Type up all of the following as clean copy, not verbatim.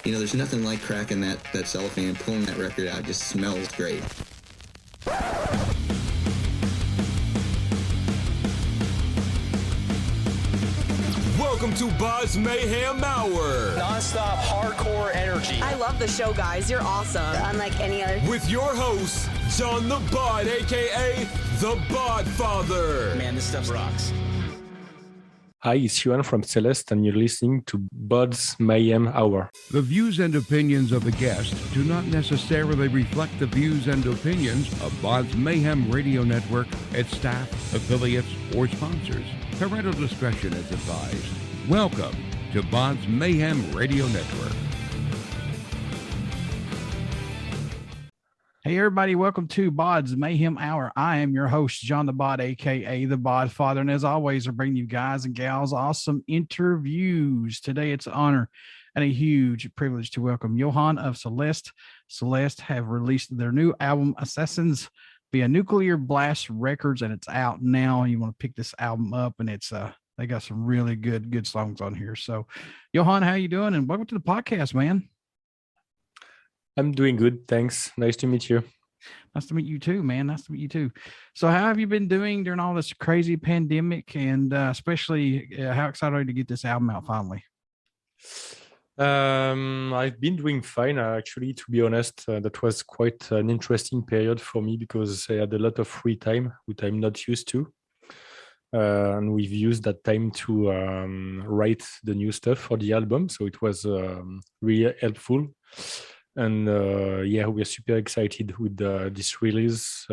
There's nothing like cracking that cellophane and pulling that record out. It just smells great. Welcome to BODS Mayhem Hour. Non-stop hardcore energy. I love the show, guys. You're awesome. Unlike any other. With your host, John the Bod, a.k.a. the Bod Father. Man, this stuff rocks. Hi, it's Johan from Celeste, and you're listening to BODS Mayhem Hour. The views and opinions of the guests do not necessarily reflect the views and opinions of BODS Mayhem Radio Network, its staff, affiliates, or sponsors. Parental discretion is advised. Welcome to BODS Mayhem Radio Network. Hey everybody, welcome to BODS Mayhem Hour. I am your host, John the Bod, aka the Bod Father, and as always, I bring you guys and gals awesome interviews. Today it's an honor and a huge privilege to welcome Johan of Celeste. Celeste have released their new album, Assassine, via Nuclear Blast Records, and it's out now. You want to pick this album up, and it's they got some really good songs on here. So, Johan, how you doing? And welcome to the podcast, man. I'm doing good, thanks. Nice to meet you. Nice to meet you too, man. Nice to meet you too. So how have you been doing during all this crazy pandemic, and especially how excited are you to get this album out finally? I've been doing fine, actually, to be honest. That was quite an interesting period for me because I had a lot of free time, which I'm not used to. And we've used that time to write the new stuff for the album. So it was really helpful. And we are super excited with this release.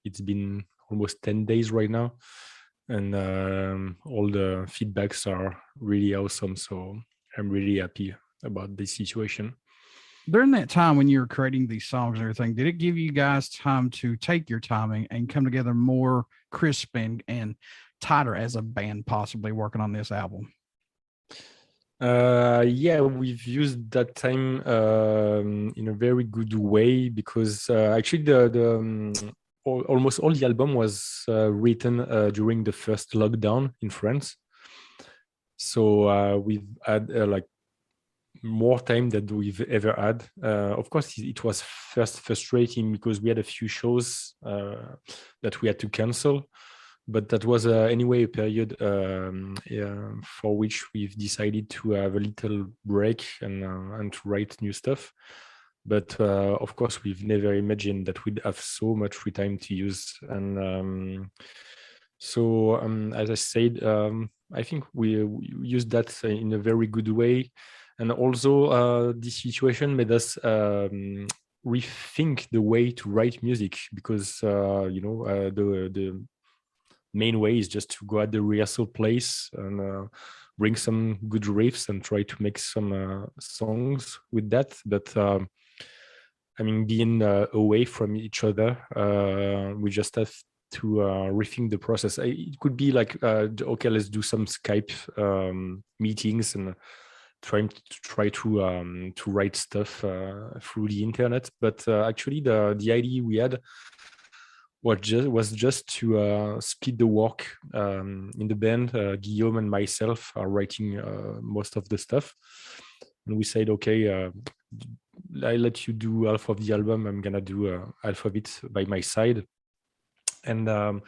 It's been almost 10 days right now, and all the feedbacks are really awesome. So I'm really happy about this situation. During that time when you were creating these songs and everything, did it give you guys time to take your timing and come together more crisp and tighter as a band, possibly working on this album? We've used that time in a very good way because actually almost all the album was written during the first lockdown in France. So we've had like more time than we've ever had. Of course, it was first frustrating because we had a few shows that we had to cancel. But that was anyway a period for which we've decided to have a little break and to write new stuff. But of course, we've never imagined that we'd have so much free time to use. And as I said, I think we used that in a very good way. And also, this situation made us rethink the way to write music because, the main way is just to go at the rehearsal place and bring some good riffs and try to make some songs with that. But being away from each other, we just have to rethink the process. It could be like, okay, let's do some Skype meetings and try to write stuff through the internet. But actually, the idea we had was just to split the work in the band. Guillaume and myself are writing most of the stuff, and we said, okay, I let you do half of the album. I'm gonna do half of it by my side, and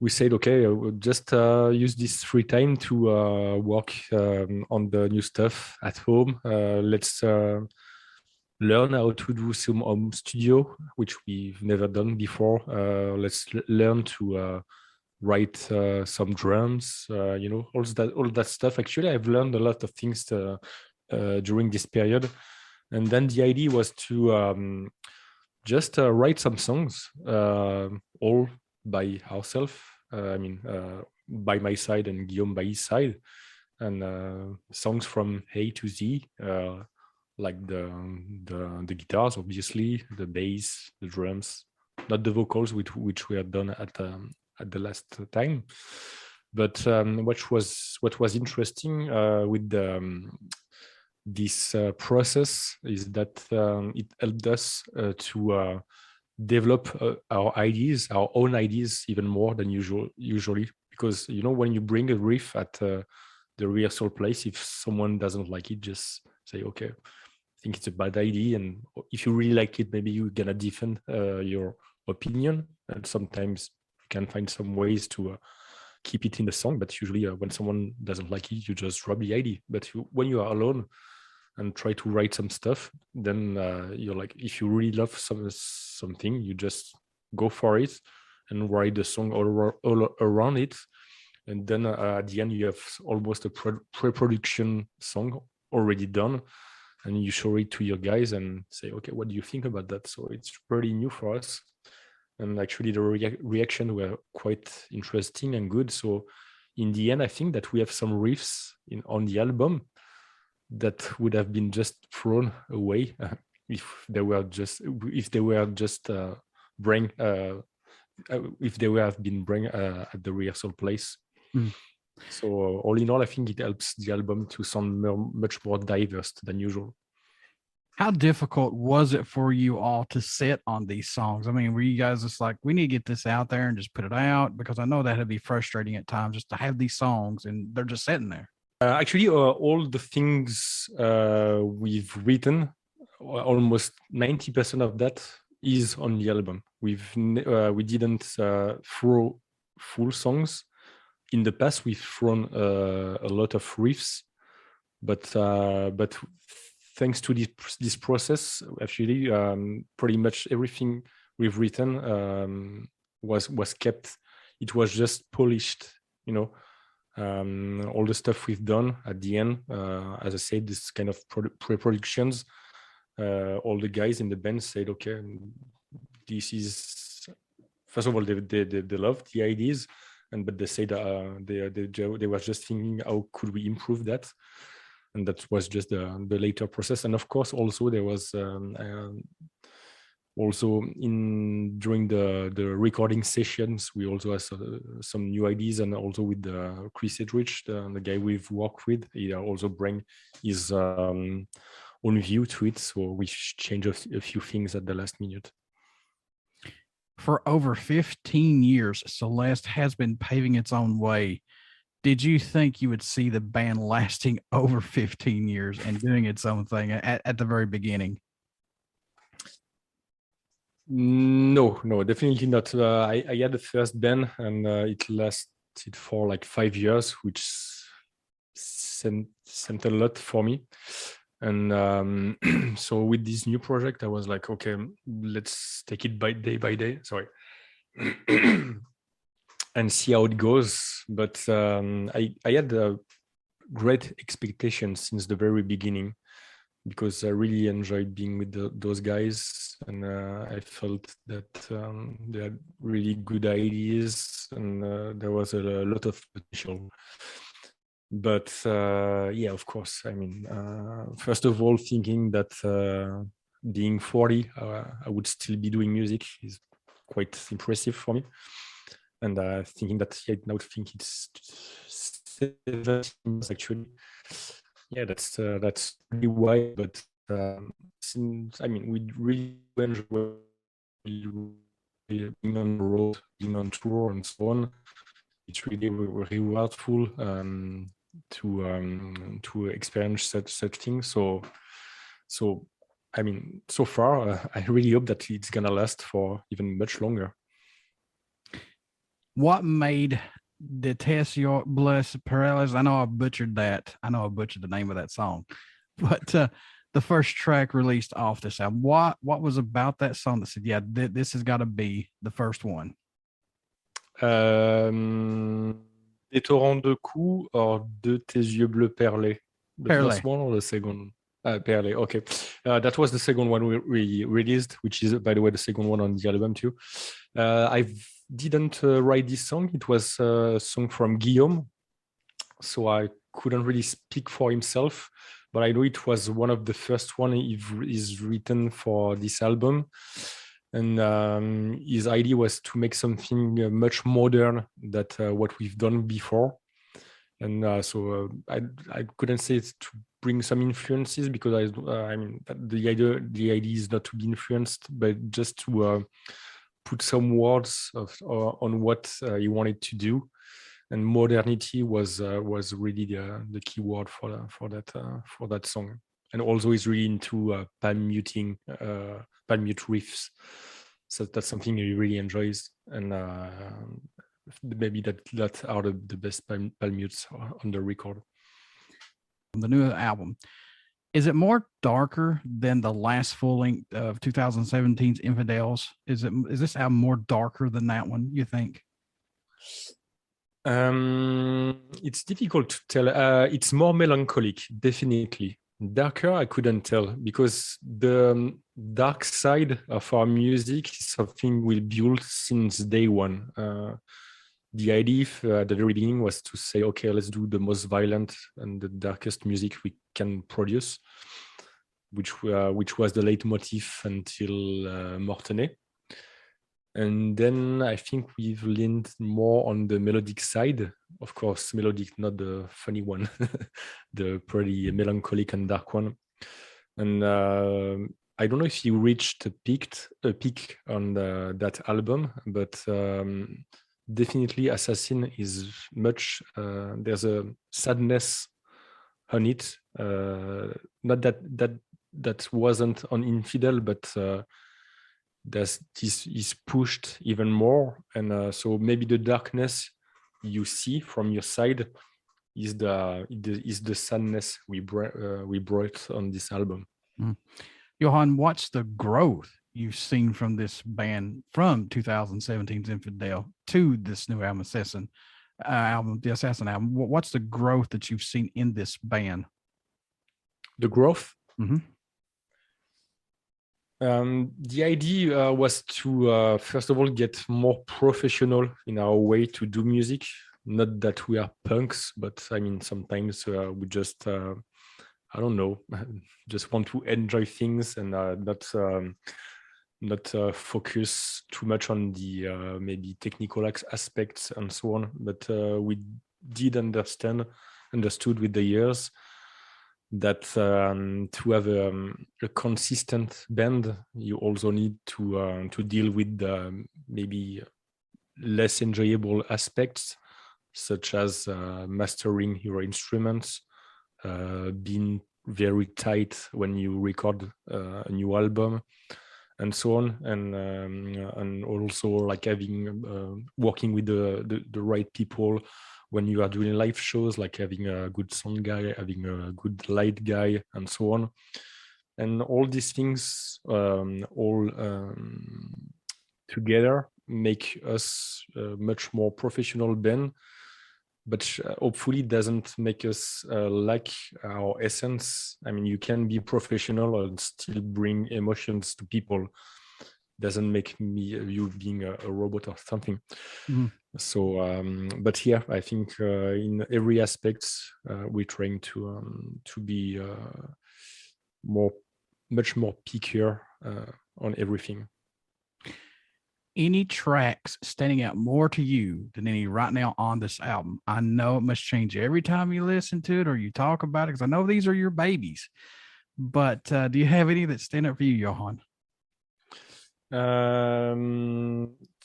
we said, okay, we'll just use this free time to work on the new stuff at home. Let's learn how to do some home studio, which we've never done before. Let's learn to write some drums, all that stuff. Actually, I've learned a lot of things during this period. And then the idea was to just write some songs all by ourselves. By my side and Guillaume by his side, and songs from A to Z. Like the guitars, obviously, the bass, the drums, not the vocals, which we had done at the last time. But what was interesting with this process is that it helped us to develop our own ideas, even more than usually. Because when you bring a riff at the rehearsal place. If someone doesn't like it, just say, okay, I think it's a bad idea. And if you really like it, maybe you're gonna defend your opinion. And sometimes you can find some ways to keep it in the song. But usually when someone doesn't like it, you just drop the idea. But when you are alone and try to write some stuff, then you're like, if you really love something, you just go for it and write the song all around it. And then at the end, you have almost a pre-production song already done. And you show it to your guys and say, okay, what do you think about that? So it's pretty new for us. And actually the reaction were quite interesting and good. So in the end, I think that we have some riffs on the album that would have been just thrown away if they were just bring if they would have been bring at the rehearsal place. So all in all, I think it helps the album to sound much more diverse than usual. How difficult was it for you all to sit on these songs? I mean, were you guys just like, we need to get this out there and just put it out? Because I know that would be frustrating at times just to have these songs and they're just sitting there. Actually, all the things we've written, almost 90% of that is on the album. We didn't throw full songs. In the past, we've thrown a lot of riffs, but thanks to this process, actually, pretty much everything we've written was kept. It was just polished, all the stuff we've done at the end. As I said, this kind of pre-productions. All the guys in the band said, okay, this is, first of all, they loved the ideas. But they said they were just thinking, how could we improve that? And that was just the later process. And of course, also there was also during the recording sessions, we also had some new ideas, and also with Chris Edrich, the guy we've worked with, he also bring his own view to it. So we changed a few things at the last minute. For over 15 years, Celeste has been paving its own way. Did you think you would see the band lasting over 15 years and doing its own thing at the very beginning? No, definitely not. I had the first band, and it lasted for like 5 years, which sent a lot for me. And so with this new project, I was like, okay, let's take it day by day. Sorry. And see how it goes. But I had a great expectation since the very beginning, because I really enjoyed being with those guys, and I felt that they had really good ideas, and there was a lot of potential. But yeah, of course, I mean, first of all, thinking that being 40, I would still be doing music is quite impressive for me. And thinking that now I think it's 17 actually. Yeah, that's really why. But since, I mean, we really enjoy being on the road, being on tour, and so on. It's really rewardful to experience such things. So I mean, so far, I really hope that it's gonna last for even much longer. What made Detest Your Bless Paralysis? I know I butchered that. I know I butchered the name of that song, but the first track released off this album, what was about that song that said, yeah, this has got to be the first one? Des torrents de coups or de tes yeux bleus perlés? The first one or the second? Perlé, okay. That was the second one we released, which is, by the way, the second one on the album too. I didn't write this song. It was a song from Guillaume, so I couldn't really speak for himself, but I know it was one of the first one he's written for this album. And his idea was to make something much modern than what we've done before. And so I couldn't say it's to bring some influences, because I mean, the idea is not to be influenced, but just to put some words on what he wanted to do. and modernity was really the key word for that song. And also is really into palm mute riffs, so that's something he really enjoys, and maybe that are the best palm mutes on the record. The new album, is it more darker than the last full length of 2017's Infidels? Is this album more darker than that one, you think? It's difficult to tell. It's more melancholic, definitely. Darker, I couldn't tell, because the dark side of our music is something we built since day one. The idea at the very beginning was to say, okay, let's do the most violent and the darkest music we can produce, which was the leitmotif until Mortenay. And then I think we've leaned more on the melodic side. Of course, melodic, not the funny one, the pretty melancholic and dark one. And I don't know if you reached a peak on that album, but definitely Assassine is much, there's a sadness on it. Not that wasn't on Infidel, but this is pushed even more, and so maybe the darkness you see from your side is the sadness we brought on this album. Johan, what's the growth you've seen from this band from 2017's Infidel to this new album, the Assassin album? What's the growth that you've seen in this band? The growth? Mm-hmm. The idea was to first of all get more professional in our way to do music. Not that we are punks, but I mean sometimes we just I don't know, just want to enjoy things and not focus too much on the maybe technical aspects and so on. But we did understood with the years that to have a consistent band, you also need to deal with maybe less enjoyable aspects, such as mastering your instruments, being very tight when you record a new album, and so on, and also like having working with the right people when you are doing live shows, like having a good sound guy, having a good light guy, and so on. And all these things together make us a much more professional band, but hopefully doesn't make us lack our essence. I mean, you can be professional and still bring emotions to people. Doesn't make you being a robot or something. Mm-hmm. So, but here I think in every aspect we're trying to be much more pickier on everything. Any tracks standing out more to you than any right now on this album? I know it must change every time you listen to it or you talk about it, because I know these are your babies. But do you have any that stand out for you, Johan?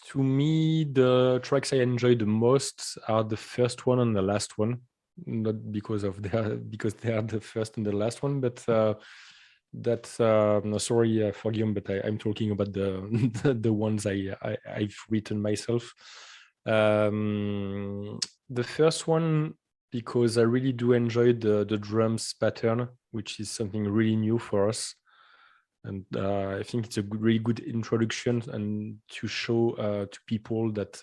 To me, the tracks I enjoy the most are the first one and the last one. Not because they are the first and the last one, but no, sorry for Guillaume, but I'm talking about the ones I've written myself. The first one, because I really do enjoy the drums pattern, which is something really new for us. And I think it's a really good introduction and to show to people that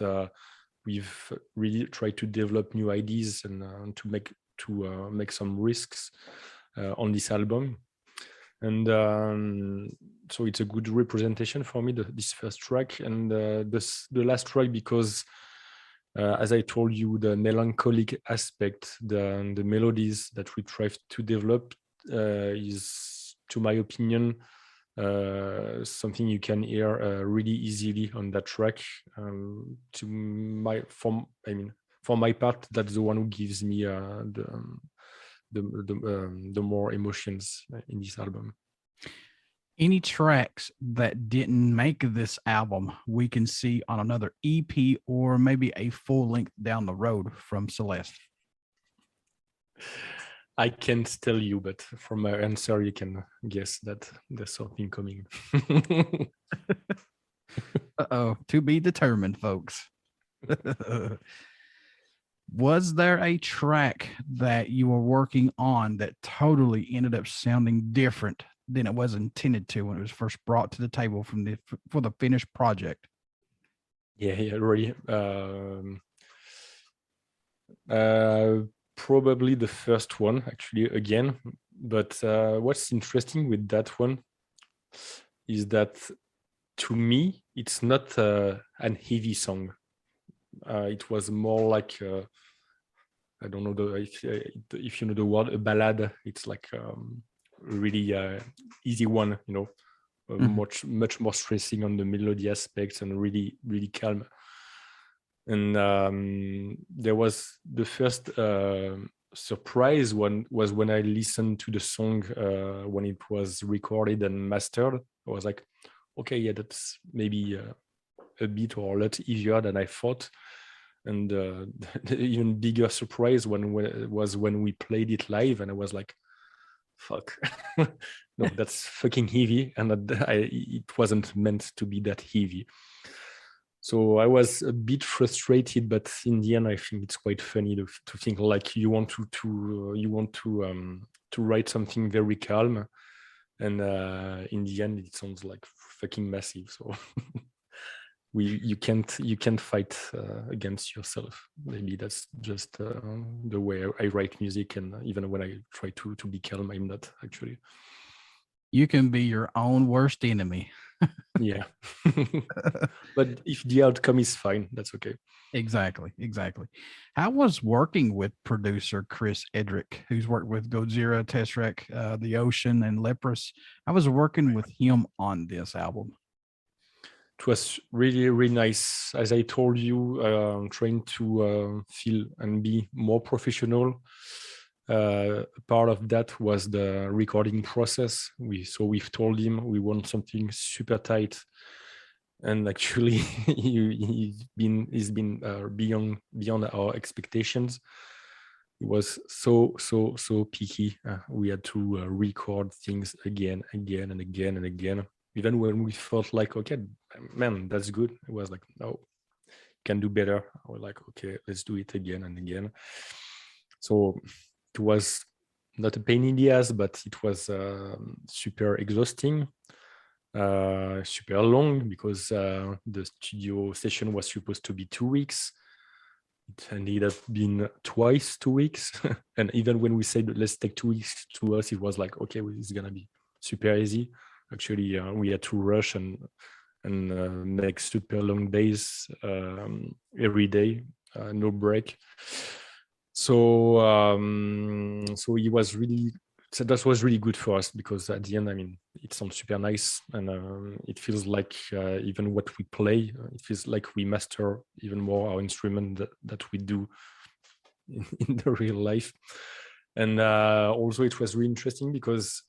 we've really tried to develop new ideas and to make some risks on this album. And so it's a good representation for me, this first track. And the last track, because as I told you, the melancholic aspect, the melodies that we try to develop is, to my opinion, something you can hear really easily on that track. For my part, that's the one who gives me the more emotions in this album. Any tracks that didn't make this album we can see on another EP or maybe a full length down the road from Celeste? I can't tell you, but from my answer, you can guess that there's something coming. Uh-oh, to be determined, folks. Was there a track that you were working on that totally ended up sounding different than it was intended to when it was first brought to the table for the finished project? Yeah, really. Probably the first one, actually, again. But what's interesting with that one is that, to me, it's not an heavy song. It was more like, I don't know if you know the word, a ballad. It's like really easy one, much more stressing on the melody aspects and really, really calm. And there was the first surprise one was when I listened to the song when it was recorded and mastered. I was like, okay, yeah, that's maybe a bit or a lot easier than I thought. And the even bigger surprise was when we played it live, and I was like, fuck, no, that's fucking heavy, and it wasn't meant to be that heavy. So I was a bit frustrated, but in the end, I think it's quite funny to think like you want to write something very calm, and in the end, it sounds like fucking massive. So you can't fight against yourself. Maybe that's just the way I write music, and even when I try to be calm, I'm not actually. You can be your own worst enemy. Yeah. But if the outcome is fine, that's okay. Exactly. How was working with producer Chris Edrick, who's worked with Godzilla, Tesseract, The Ocean, and Leprous? I was working with him on this album. It was really, really nice. As I told you, I'm trying to feel and be more professional. Part of that was the recording process. We've told him we want something super tight, and actually he's been beyond our expectations. He was so picky. We had to record things again, and again. Even when we felt like, okay, man, that's good, it was like, no, can do better. We're like, okay, let's do it again and again. So it was not a pain in the ass, but it was super exhausting, super long, because the studio session was supposed to be 2 weeks. It ended up being twice 2 weeks. And even when we said, let's take 2 weeks, to us, it was like, okay, it's going to be super easy. Actually, we had to rush and make super long days every day, no break. So he was really, so that was really good for us, because at the end, I mean, it sounds super nice, and it feels like even what we play, it feels like we master even more our instrument that we do in the real life. And also it was really interesting because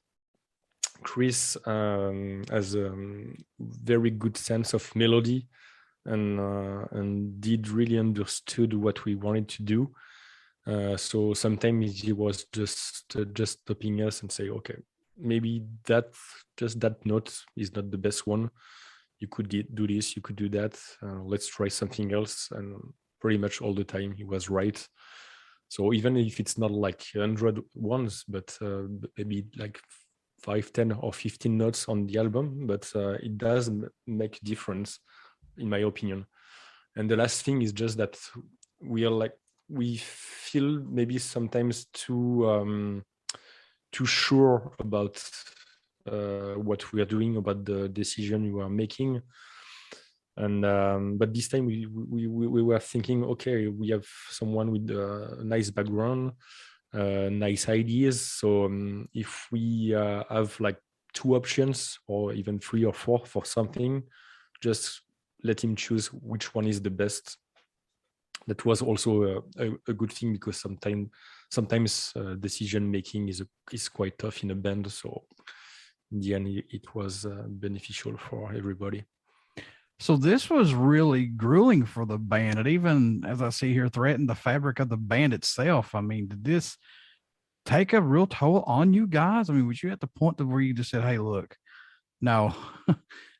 Chris has a very good sense of melody, and did really understood what we wanted to do. So sometimes he was just stopping us and say, okay, maybe that note is not the best one. You could do this, you could do that. Let's try something else. And pretty much all the time he was right. So even if it's not like 100 ones, but maybe like 5, 10 or 15 notes on the album, but it does make a difference, in my opinion. And the last thing is just that we feel maybe sometimes too sure about what we are doing, about the decision we are making. And but this time we were thinking, okay, we have someone with a nice background, nice ideas. So if we have like 2 options or even 3 or 4 for something, just let him choose which one is the best. That was also a good thing, because sometimes decision making is quite tough in a band. So in the end, it was beneficial for everybody. So this was really grueling for the band. It even, as I see here, threatened the fabric of the band itself. I mean, did this take a real toll on you guys? I mean, was you at the point to where you just said, "Hey, look, no,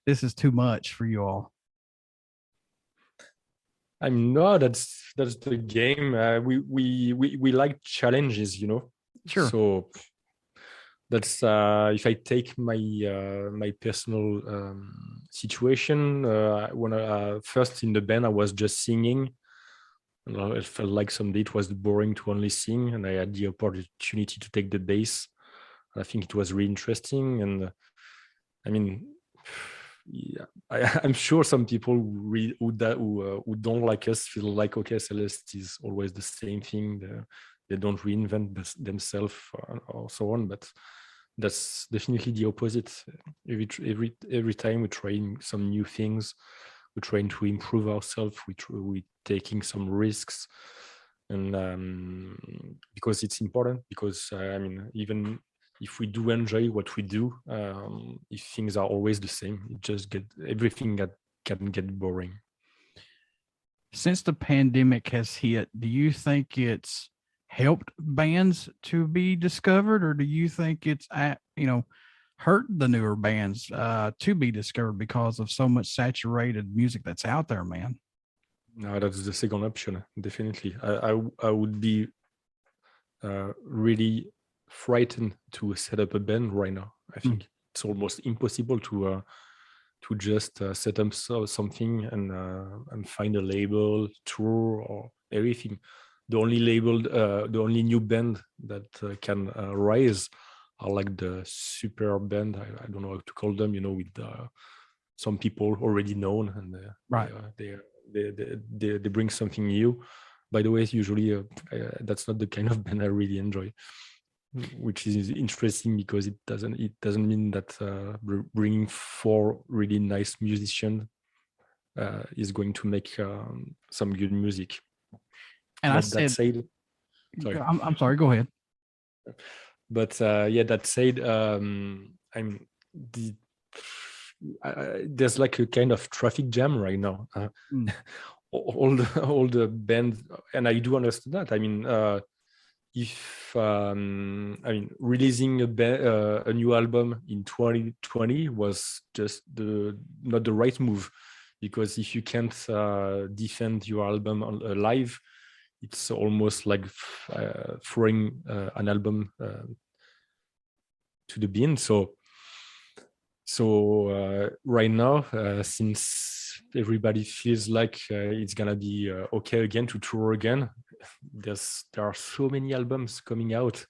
this is too much for you all"? No, that's the game. We like challenges, you know. Sure. So that's if I take my my personal situation, when I first in the band, I was just singing. And it felt like someday it was boring to only sing, and I had the opportunity to take the bass. I think it was really interesting, and I mean, yeah, I'm sure some people who don't like us feel like, okay, Celeste is always the same thing. They don't reinvent themselves or so on, but that's definitely the opposite. Every time we're trying some new things, we're trying to improve ourselves. We're taking some risks, and because it's important. Because I mean, even if we do enjoy what we do, if things are always the same, it just everything can get boring. Since the pandemic has hit, do you think it's helped bands to be discovered, or do you think it's hurt the newer bands to be discovered because of so much saturated music that's out there, man? No, that's the second option, definitely. I would be really frightened to set up a band right now. I think it's almost impossible to just set up something and find a label, tour, or everything. The only new band that can rise are like the super band. I don't know how to call them. You know, with some people already known, and right. They bring something new. By the way, usually that's not the kind of band I really enjoy, which is interesting because it doesn't mean that bringing 4 really nice musicians is going to make some good music. And but that said, sorry. I'm sorry, go ahead. But that said, there's like a kind of traffic jam right now. All the bands, and I do understand that. I mean, if releasing a new album in 2020 was just not the right move, because if you can't defend your album live, it's almost like throwing an album to the bin. So right now, since everybody feels like it's gonna be okay again to tour again, there are so many albums coming out.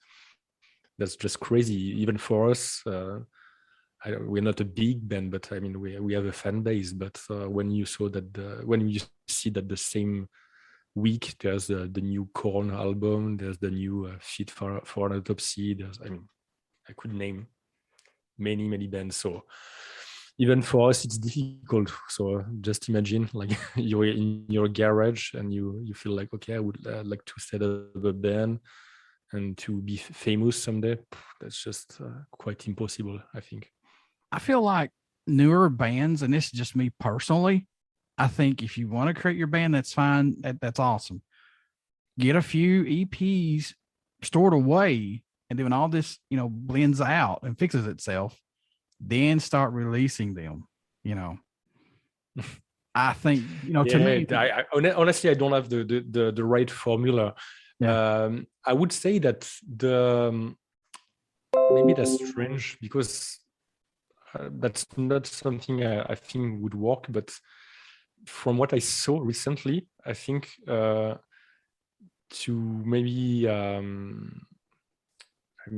That's just crazy, even for us. We're not a big band, but I mean we have a fan base. But when you see that the same week there's the new Korn album, there's the new Fit for an Autopsy, I could name many bands. So even for us it's difficult. So just imagine like you're in your garage and you feel like, okay, I would like to set up a band and to be famous someday. That's just quite impossible, I think. I feel like newer bands, and this is just me personally, I think if you want to create your band, that's fine. That's awesome. Get a few EPs stored away, and then when all this, blends out and fixes itself, then start releasing them. I think, to me, honestly, I don't have the right formula. Yeah. I would say that maybe that's strange because that's not something I think would work, but from what I saw recently, I think to maybe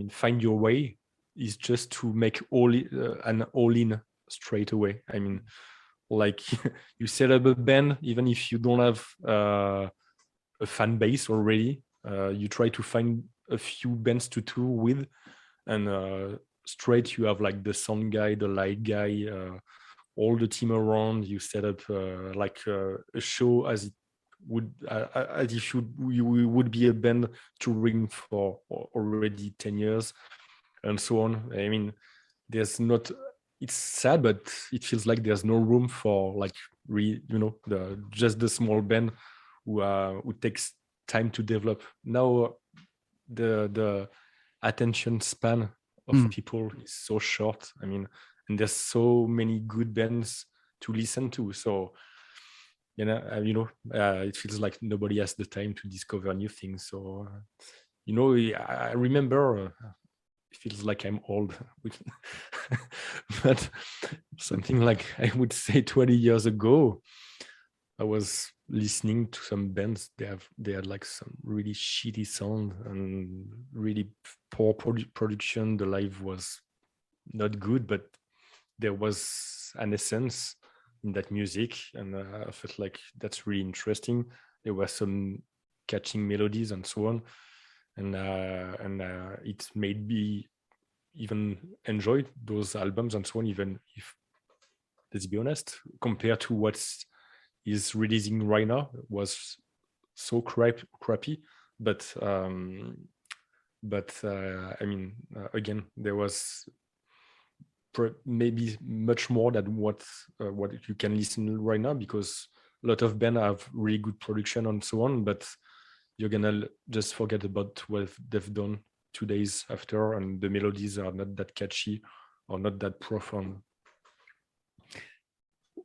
find your way is just to make an all-in straight away. I mean, like you set up a band, even if you don't have a fan base already, you try to find a few bands to tour with, and straight you have like the sound guy, the light guy, all the team around. You set up like a show as it would as if you would be a band touring for already 10 years and so on. I mean, there's not. It's sad, but it feels like there's no room for like just the small band who takes time to develop. Now the attention span of people is so short. I mean, and there's so many good bands to listen to. So it feels like nobody has the time to discover new things. So I remember. It feels like I'm old, but something like I would say 20 years ago, I was listening to some bands. They had like some really shitty sound and really poor production. The live was not good, but there was an essence in that music, and I felt like that's really interesting. There were some catching melodies and so on. And it made me even enjoy those albums and so on, even if, let's be honest, compared to what is releasing right now, was so crappy. But I mean, again, there was maybe much more than what you can listen right now, because a lot of bands have really good production and so on, but you're gonna just forget about what they've done 2 days after, and the melodies are not that catchy or not that profound.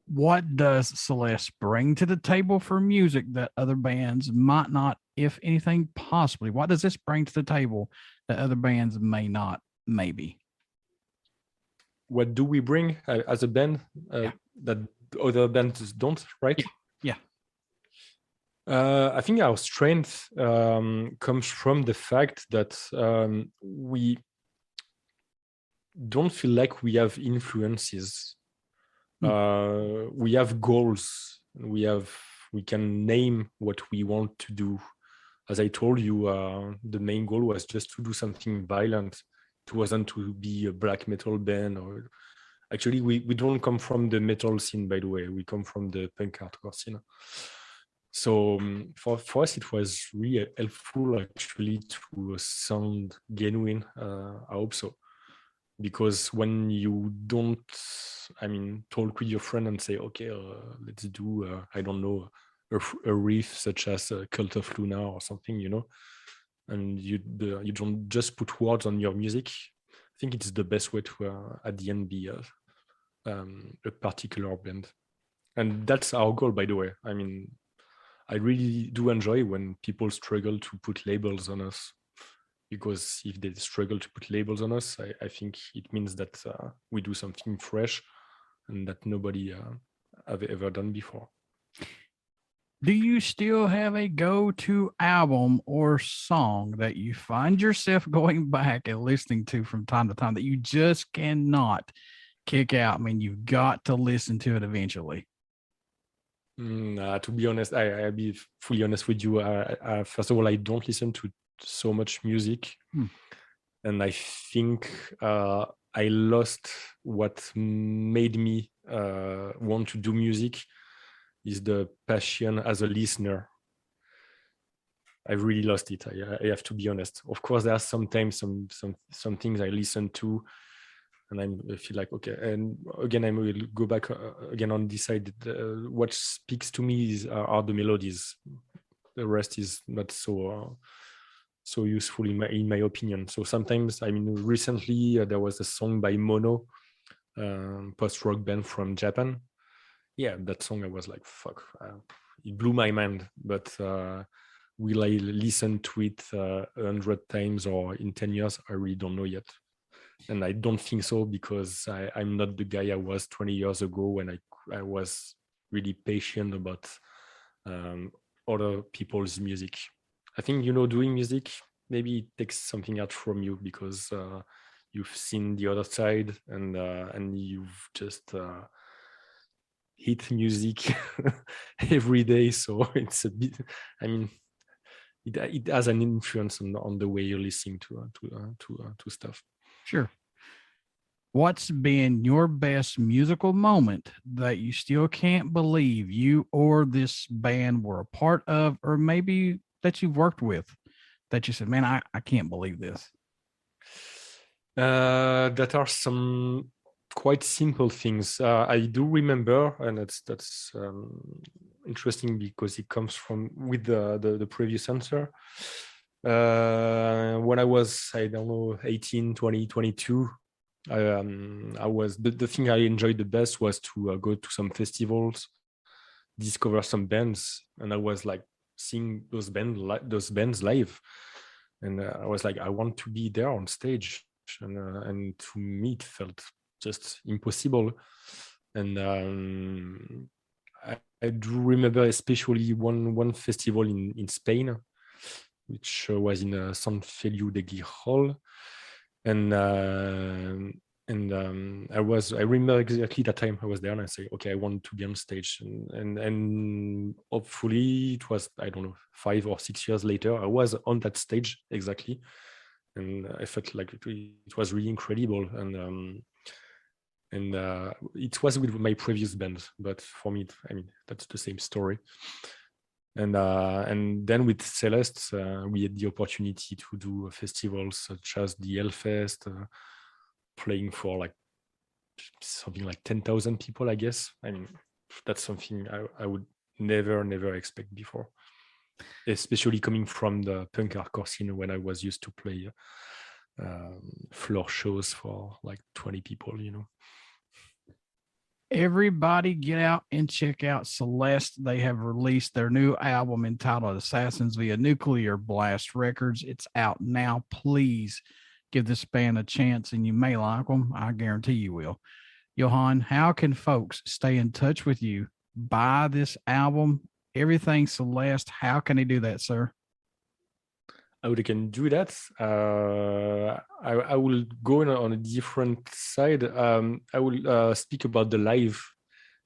What does Celeste bring to the table for music that other bands might not, if anything, possibly? What does this bring to the table that other bands may not, maybe? What do we bring as a band that other bands don't, right? Yeah. I think our strength comes from the fact that we don't feel like we have influences. We have goals. We can name what we want to do. As I told you, the main goal was just to do something violent. It wasn't to be a black metal band. Or actually, we don't come from the metal scene, by the way. We come from the punk hardcore scene. So for us, it was really helpful actually to sound genuine. I hope so, because when you don't, talk with your friend and say, okay, let's do, I don't know, a riff such as Cult of Luna or something, and you don't just put words on your music. I think it's the best way to at the end be a particular band, and that's our goal, by the way. I really do enjoy when people struggle to put labels on us, because if they struggle to put labels on us, I think it means that we do something fresh and that nobody have ever done before. Do you still have a go-to album or song that you find yourself going back and listening to from time to time that you just cannot kick out? You've got to listen to it eventually. To be honest, I'll be fully honest with you. First of all, I don't listen to so much music, and I think I lost what made me want to do music is the passion as a listener. I really lost it. I have to be honest. Of course, there are sometimes some things I listen to, and I feel like, okay. And again, I will go back again on this side. What speaks to me are the melodies. The rest is not so useful in my opinion. So sometimes, recently there was a song by Mono, post-rock band from Japan. Yeah, that song, I was like, fuck, it blew my mind. But will I listen to it 100 times or in 10 years? I really don't know yet. And I don't think so, because I'm not the guy I was 20 years ago when I was really patient about other people's music. I think, doing music, maybe it takes something out from you, because you've seen the other side, and you've just hit music every day. So it's a bit, it has an influence on the way you're listening to stuff. Sure. What's been your best musical moment that you still can't believe you or this band were a part of, or maybe that you've worked with, that you said, man, I can't believe this? That are some quite simple things. I do remember, and that's interesting because it comes from with the previous answer. When I was, I don't know, 18, 20, 22, I was the thing I enjoyed the best was to go to some festivals, discover some bands, and I was like seeing those bands live, and I was like, I want to be there on stage, and to me it felt just impossible. And I do remember especially one festival in Spain, which was in San Feliu de Guijol, and I remember exactly that time I was there, and I say, okay, I want to be on stage, and hopefully it was, I don't know, 5 or 6 years later, I was on that stage exactly, and I felt like it was really incredible, and it was with my previous band, but for me, I mean, that's the same story. And then with Celeste, we had the opportunity to do festivals such as the Hellfest, playing for like something like 10,000 people, I guess. I mean, that's something I would never expect before, especially coming from the punk hardcore scene when I was used to play floor shows for like 20 people, you know. Everybody get out and check out Celeste. They have released their new album entitled Assassines via Nuclear Blast Records. It's out now. Please give this band a chance, and you may like them. I guarantee you will. Johan, how can folks stay in touch with you, buy this album, everything Celeste? How can they do that, sir? How they can do that? I will go on a different side. I will speak about the live,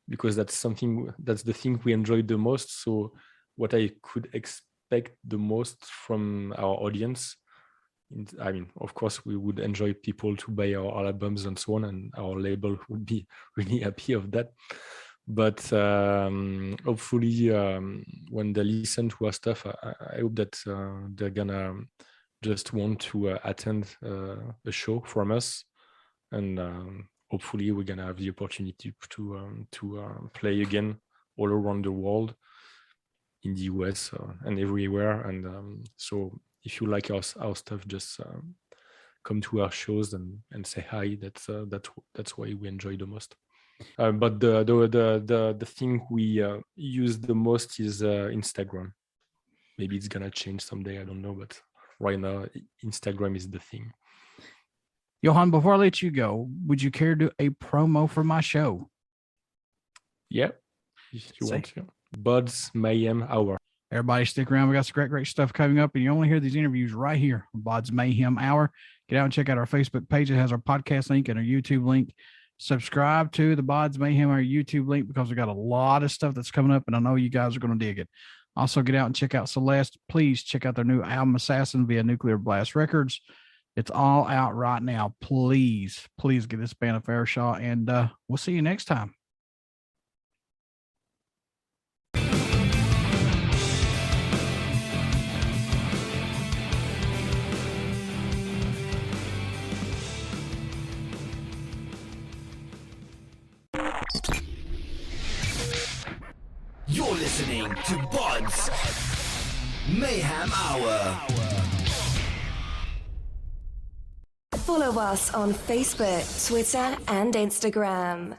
because that's the thing we enjoyed the most. So what I could expect the most from our audience, I mean, of course, we would enjoy people to buy our albums and so on, and our label would be really happy of that. But hopefully, when they listen to our stuff, I hope that they're gonna just want to attend a show from us, and hopefully we're gonna have the opportunity to play again all around the world, in the US and everywhere. And so if you like our stuff, just come to our shows and say hi. That's why we enjoy the most. But the thing we use the most is Instagram. Maybe it's gonna change someday, I don't know, but right now Instagram is the thing. Johan, before I let you go, would you care to do a promo for my show? Yeah, if you want to. BODS Mayhem Hour. Everybody stick around. We got some great stuff coming up, and you only hear these interviews right here on BODS Mayhem Hour. Get out and check out our Facebook page. It has our podcast link and our YouTube link. Subscribe to the BODS Mayhem Hour YouTube link, because we got a lot of stuff that's coming up, and I know you guys are going to dig it. Also, get out and check out Celeste. Please check out their new album, Assassin, via Nuclear Blast Records. It's all out right now. Please give this band a fair shot, and we'll see you next time. You're listening to BODS Mayhem Hour. Follow us on Facebook, Twitter, and Instagram.